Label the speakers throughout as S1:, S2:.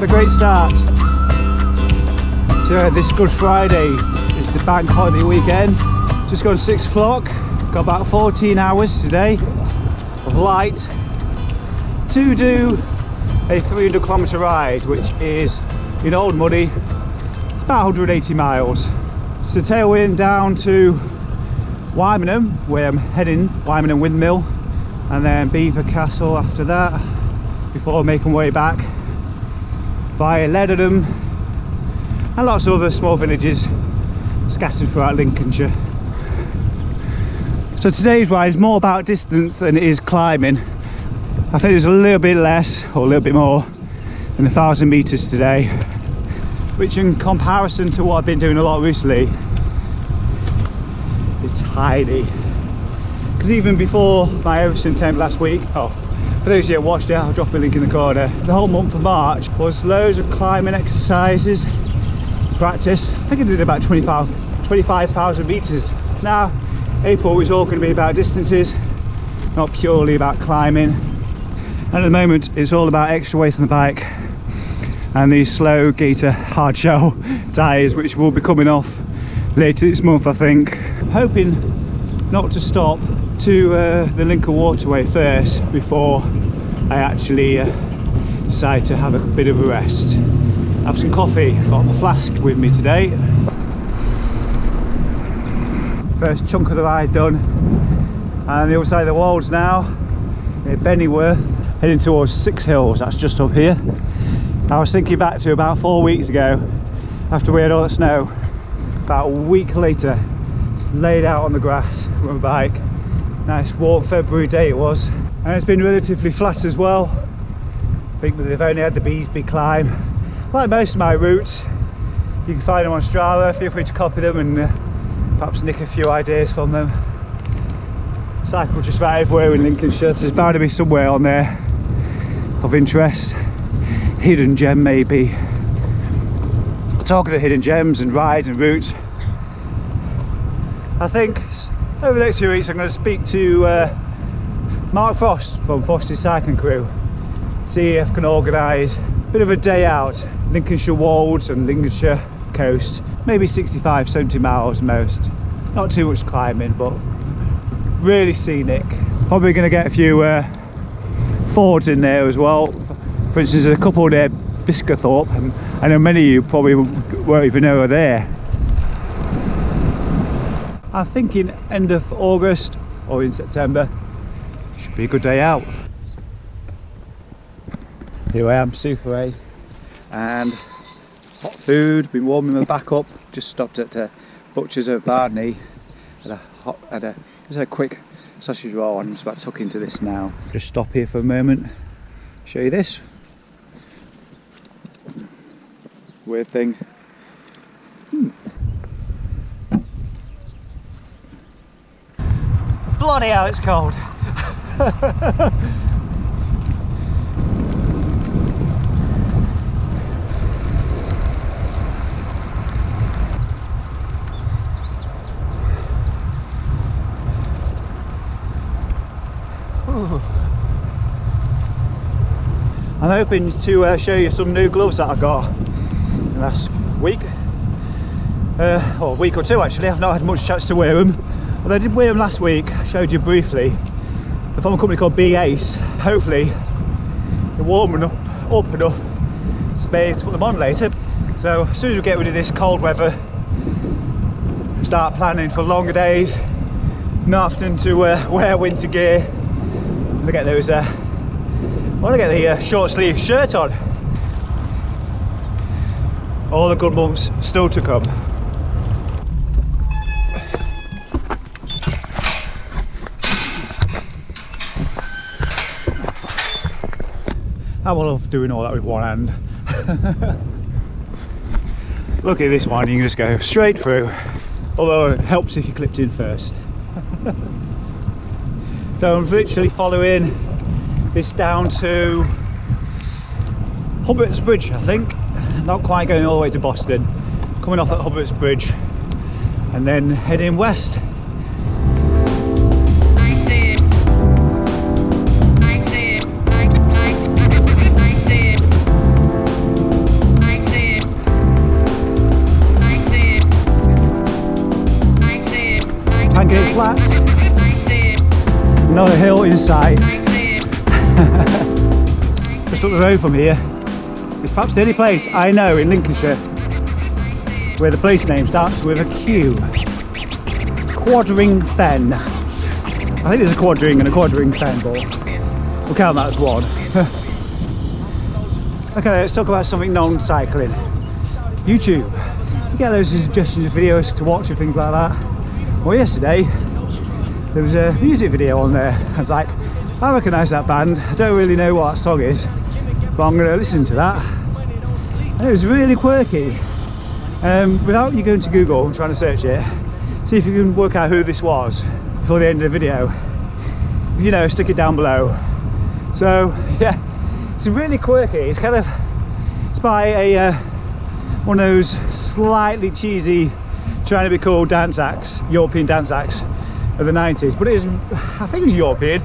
S1: a great start to this Good Friday. It's the bank holiday weekend. Just gone 6 o'clock. Got about 14 hours today of light to do a 300-kilometre ride, which is in Old Muddy. It's about 180 miles. So tailwind down to Wymondham, where I'm heading, Wymondham Windmill, and then Beaver Castle after that, before making way back via Leicestershire and lots of other small villages scattered throughout Lincolnshire. So today's ride is more about distance than it is climbing. I think there's a little bit less or a little bit more than 1,000 metres today, which in comparison to what I've been doing a lot recently is tiny. Because even before my Everton tent last week, for those of you that watched it, I'll drop a link in the corner. The whole month of March was loads of climbing exercises, practice. I think I did about 25,000 metres. Now, April is all going to be about distances, not purely about climbing. And at the moment, it's all about extra weight on the bike and these slow gator hard shell tyres, which will be coming off later this month, I think. I'm hoping not to stop to the Lincoln Waterway first before I actually decide to have a bit of a rest. Have some coffee. Got my flask with me today. First chunk of the ride done, and the other side of the Wolds now, near Bennyworth, heading towards Six Hills. That's just up here. I was thinking back to about 4 weeks ago, after we had all the snow. About a week later, just laid out on the grass with my bike. Nice warm February day it was, and it's been relatively flat as well. I think they've only had the Beesby climb. Like most of my routes, you can find them on Strava. Feel free to copy them and perhaps nick a few ideas from them. Cycle just about everywhere in Lincolnshire, so there's bound to be somewhere on there of interest. Hidden gem maybe. Talking of hidden gems and rides and routes, I think over the next few weeks I'm going to speak to Mark Frost from Frosty Cycling Crew, see if I can organise a bit of a day out, Lincolnshire Wolds and Lincolnshire coast, maybe 65-70 miles most, not too much climbing but really scenic. Probably going to get a few fords in there as well. For instance, there's a couple there, Cleethorpes, and I know many of you probably won't even know are there. I'm thinking end of August or in September should be a good day out. Here I am, Super A, and hot food, been warming my back up. Just stopped at Butcher's at Barney, just a quick sausage roll, and I'm just about to tuck into this now. Just stop here for a moment, show you this weird thing. Bloody hell, it's cold. I'm hoping to show you some new gloves that I got in the last week, or a week or two actually. I've not had much chance to wear them, although I did wear them last week. I showed you briefly. They're from a company called B-Ace. Hopefully they're warm enough up enough to be able to put them on later. So as soon as we get rid of this cold weather, start planning for longer days, not having to wear winter gear. Look at those I want to get the short sleeve shirt on. All the good months still to come. I love doing all that with one hand. Look at this one, you can just go straight through. Although it helps if you clipped in first. So I'm literally following this down to Hubbart's Bridge, I think. Not quite going all the way to Boston. Coming off at Hubbart's Bridge and then heading west. Not a hill in sight. Just up the road from here, it's perhaps the only place I know in Lincolnshire where the place name starts with a Q. Quadring Fen. I think there's a quadring and a quadring fen, but we'll count that as one. Okay, let's talk about something non-cycling. YouTube. You get loads of suggestions of videos to watch and things like that. Well, yesterday there was a music video on there. I was like, I recognise that band. I don't really know what that song is, but I'm going to listen to that. And it was really quirky. Without you going to Google and trying to search it, see if you can work out who this was before the end of the video. If you know, stick it down below. So yeah, it's really quirky. It's kind of, it's by a one of those slightly cheesy, trying to be cool dance acts, European dance acts of the 90s. But it is, I think it was European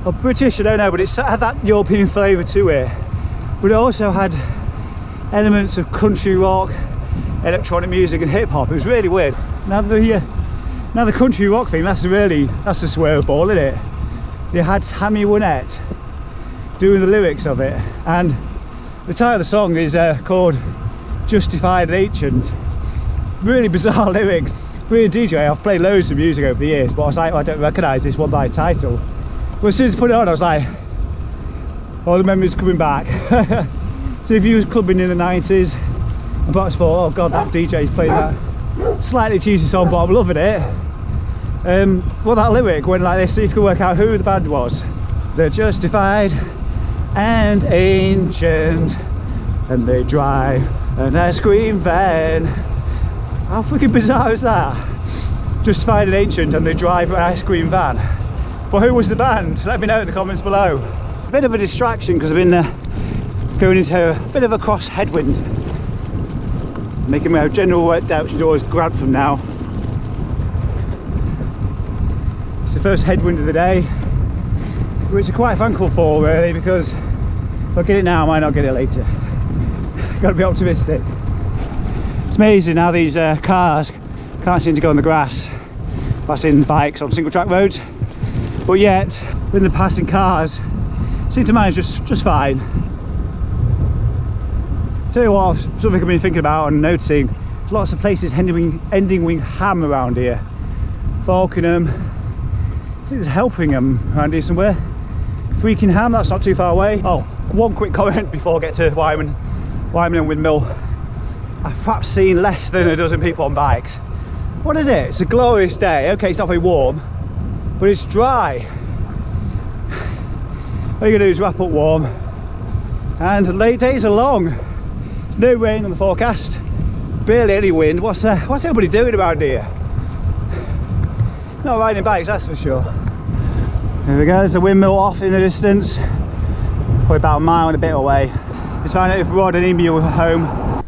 S1: or British, I don't know, but it had that European flavour to it. But it also had elements of country rock, electronic music and hip hop. It was really weird. Now the country rock thing, that's the swear ball, isn't it? They had Tammy Wynette doing the lyrics of it, and the title of the song is called Justified and Ancient. Really bizarre lyrics. Being a DJ, I've played loads of music over the years, but I was like, oh, I don't recognise this one by title. But as soon as I put it on, I was like, all the memories coming back. So if you was clubbing in the 90s, and perhaps thought, oh god, that DJ's playing that slightly cheesy song, but I'm loving it. Well, that lyric went like this, see if you can work out who the band was. They're justified and ancient, and they drive an ice cream van. How freaking bizarre is that? Justified and ancient, and they drive an ice cream van. Well, who was the band? Let me know in the comments below. A bit of a distraction because I've been going into a bit of a cross headwind, making my general work direction towards Grantham now. It's the first headwind of the day, which I'm quite thankful for really, because if I get it now I might not get it later. Gotta be optimistic. It's amazing how these cars can't seem to go on the grass, passing bikes on single track roads, but yet when they're passing cars seem to manage just fine. Tell you what, something I've been thinking about and noticing, there's lots of places ending with ham around here. Falkenham, I think there's Helpingham around here somewhere. Freaking Ham, that's not too far away. Oh, one quick comment before I get to Wymondham Windmill. I've perhaps seen less than a dozen people on bikes. What is it? It's a glorious day. Okay, it's not very warm, but it's dry. All you're gonna do is wrap up warm, and the late days are long. There's no rain on the forecast, barely any wind. What's everybody doing around here? Not riding bikes, that's for sure. There we go, there's a windmill off in the distance, probably about a mile and a bit away. Let's find out if Rod and Emu are home.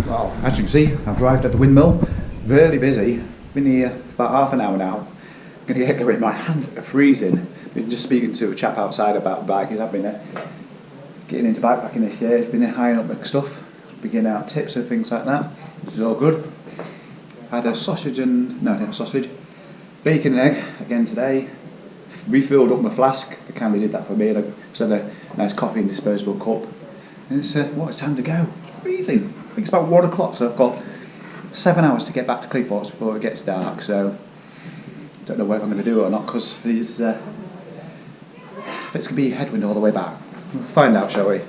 S2: Well, as you can see, I've arrived at the windmill, really busy. Been here for about half an hour now. I'm going to get going, my hands are freezing. Been just speaking to a chap outside about bikes. I've been getting into bikepacking this year. He's been hiring up my stuff, beginning out tips and things like that, which is all good. I had a sausage and, no, I didn't have sausage, bacon and egg again today. Refilled up my flask, the kindly did that for me, and I had a nice coffee in a disposable cup. And it's, well, it's time to go. It's freezing. I think it's about 1 o'clock, so I've got 7 hours to get back to Cleethorpes before it gets dark, so don't know whether I'm going to do it or not, because these, if it's going to be headwind all the way back. We'll find out, shall we?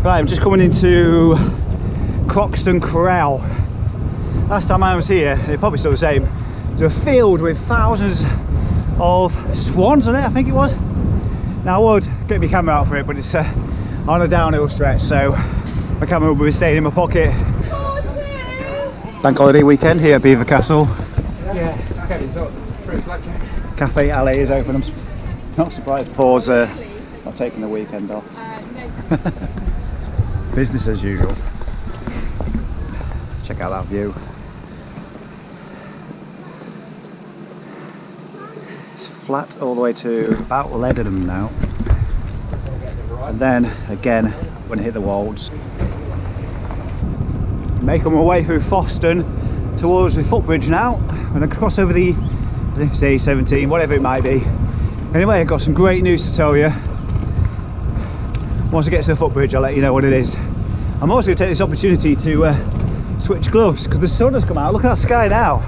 S1: Right, I'm just coming into Croxton Corral. Last time I was here, it's probably still the same, there's a field with thousands of swans on it, I think it was. Now I would get my camera out for it, but it's on a downhill stretch, so my camera will be staying in my pocket. Bank holiday weekend here at Belvoir Castle.
S3: Yeah, okay, so
S1: Cafe Alley is open. I'm not surprised Paul's not taking the weekend off. Business as usual. Check out that view. It's flat all the way to about Leadenham now. And then again, I'm going to hit the Wolds. Making my way through Foston towards the footbridge now. I'm going to cross over the, I don't know if it's A17, whatever it might be. Anyway, I've got some great news to tell you. Once I get to the footbridge, I'll let you know what it is. I'm also going to take this opportunity to switch gloves because the sun has come out. Look at that sky now.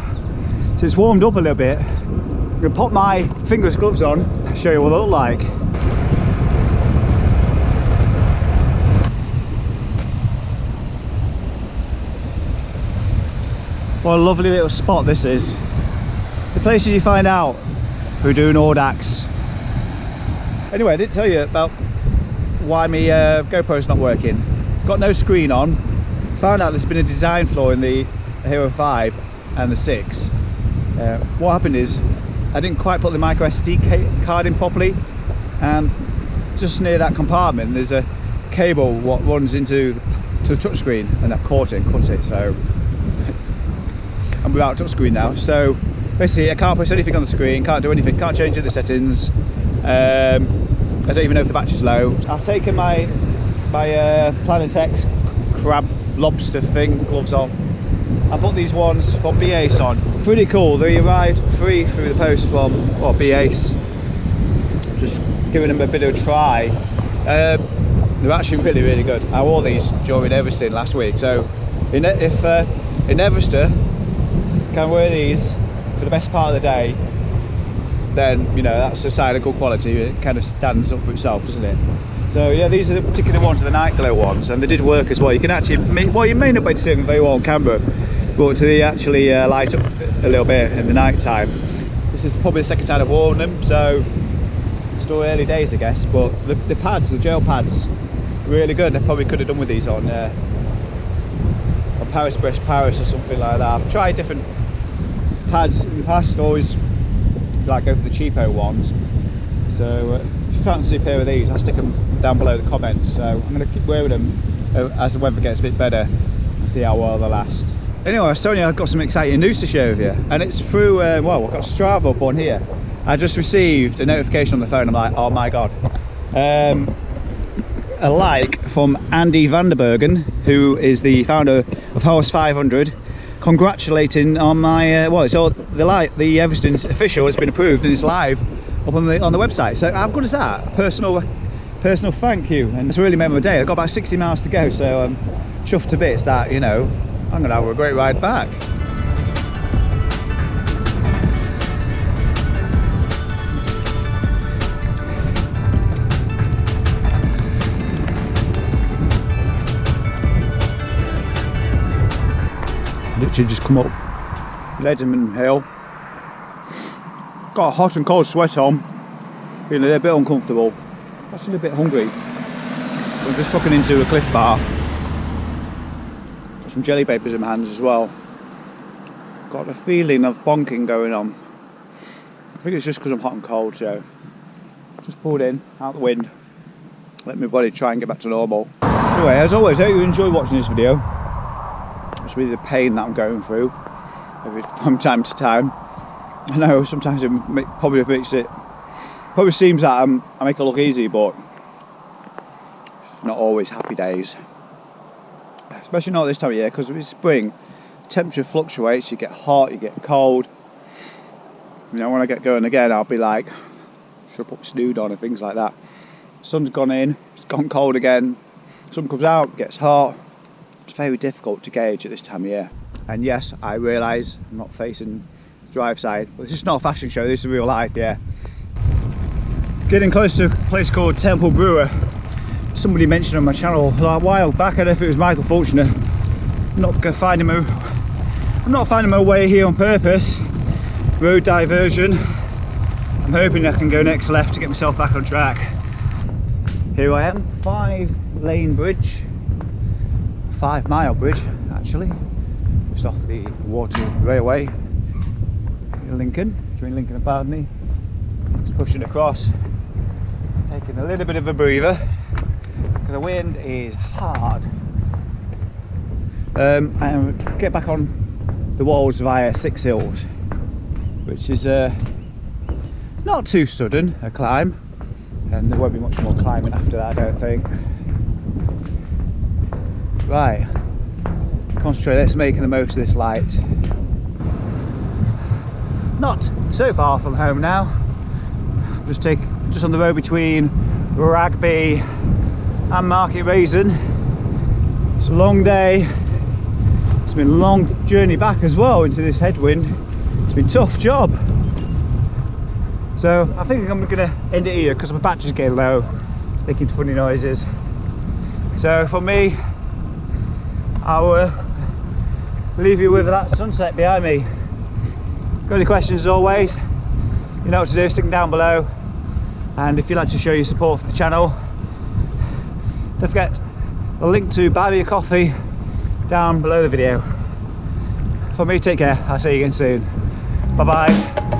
S1: So it's warmed up a little bit. I'm going to pop my fingerless gloves on, show you what they look like. What a lovely little spot this is. The places you find out through doing audax. Anyway, I didn't tell you about why my GoPro's not working. Got no screen on. Found out there's been a design flaw in the Hero 5 and the 6. What happened is I didn't quite put the micro SD card in properly, and just near that compartment there's a cable what runs into the touchscreen, and I've caught it and cut it, so I'm without touchscreen now. So basically I can't press anything on the screen, can't do anything, can't change the settings. I don't even know if the battery's low. I've taken my Planetx crab lobster thing gloves on. I put these ones from BACE on. Pretty cool. They arrived free through the post from BACE. Just giving them a bit of a try. They're actually really good. I wore these during Everesting last week, so if in Everester can wear these for the best part of the day, then you know that's a sign of good quality. It kind of stands up for itself, doesn't it? So yeah, these are the particular ones, the night glow ones, and they did work as well. You can actually, well, you may not be able to see them very well on camera, but to the actually light up a little bit in the night time. This is probably the second time I've worn them, so still early days, I guess. But the pads, the gel pads, really good. I probably could have done with these on Paris Brest Paris or something like that. I've tried different pads in the past, always like go for the cheapo ones. So if you fancy a pair of these, I'll stick them down below the comments. So I'm going to keep wearing them as the weather gets a bit better and see how well they last. Anyway, I was telling you I've got some exciting news to share with you, and it's through well, I've got Strava up on here. I just received a notification on the phone. I'm like, oh my god. A like from Andy Vanderbergen, who is the founder of Horse 500, congratulating on my well, it's all the Everesting's official has been approved and it's live up on the website. So how good is that? Personal thank you, and it's really made my day. I've got about 60 miles to go, so I'm chuffed to bits that, you know, I'm gonna have a great ride back. Literally just come up Leadenham Hill. Got a hot and cold sweat on, feeling a bit uncomfortable, actually a bit hungry. I'm just tucking into a Cliff Bar. Got some jelly papers in my hands as well. Got a feeling of bonking going on. I think it's just because I'm hot and cold, so just pulled in, out the wind, let my body try and get back to normal. Anyway, as always, I hope you enjoy watching this video. It's really the pain that I'm going through from time to time. I know sometimes it probably seems that I make it look easy, but it's not always happy days. Especially not this time of year, because it's spring, temperature fluctuates, you get hot, you get cold. You know, when I get going again, I'll be like, should I put my snood on and things like that. Sun's gone in, it's gone cold again, sun comes out, gets hot. It's very difficult to gauge at this time of year. And yes, I realise I'm not facing the drive side, but this is not a fashion show, this is real life, yeah. Getting close to a place called Temple Brewer. Somebody mentioned on my channel a while back, I don't know if it was Michael Fulchner. I'm not finding my way here on purpose. Road diversion. I'm hoping I can go next left to get myself back on track. Here I am, 5-lane bridge. 5-mile bridge actually, just off the Water Railway in Lincoln, between Lincoln and Bardney. Just pushing across, taking a little bit of a breather because the wind is hard. And get back on the walls via 6 Hills, which is not too sudden a climb, and there won't be much more climbing after that, I don't think. Right, concentrate, let's make the most of this light. Not so far from home now. Just on the road between Rugby and Market Raisin. It's a long day. It's been a long journey back as well into this headwind. It's been a tough job. So I think I'm going to end it here because my battery's getting low, making funny noises. So for me, I will leave you with that sunset behind me. Got any questions as always, you know what to do, stick them down below. And if you'd like to show your support for the channel, don't forget the link to buy me a coffee down below the video. For me, take care, I'll see you again soon. Bye bye.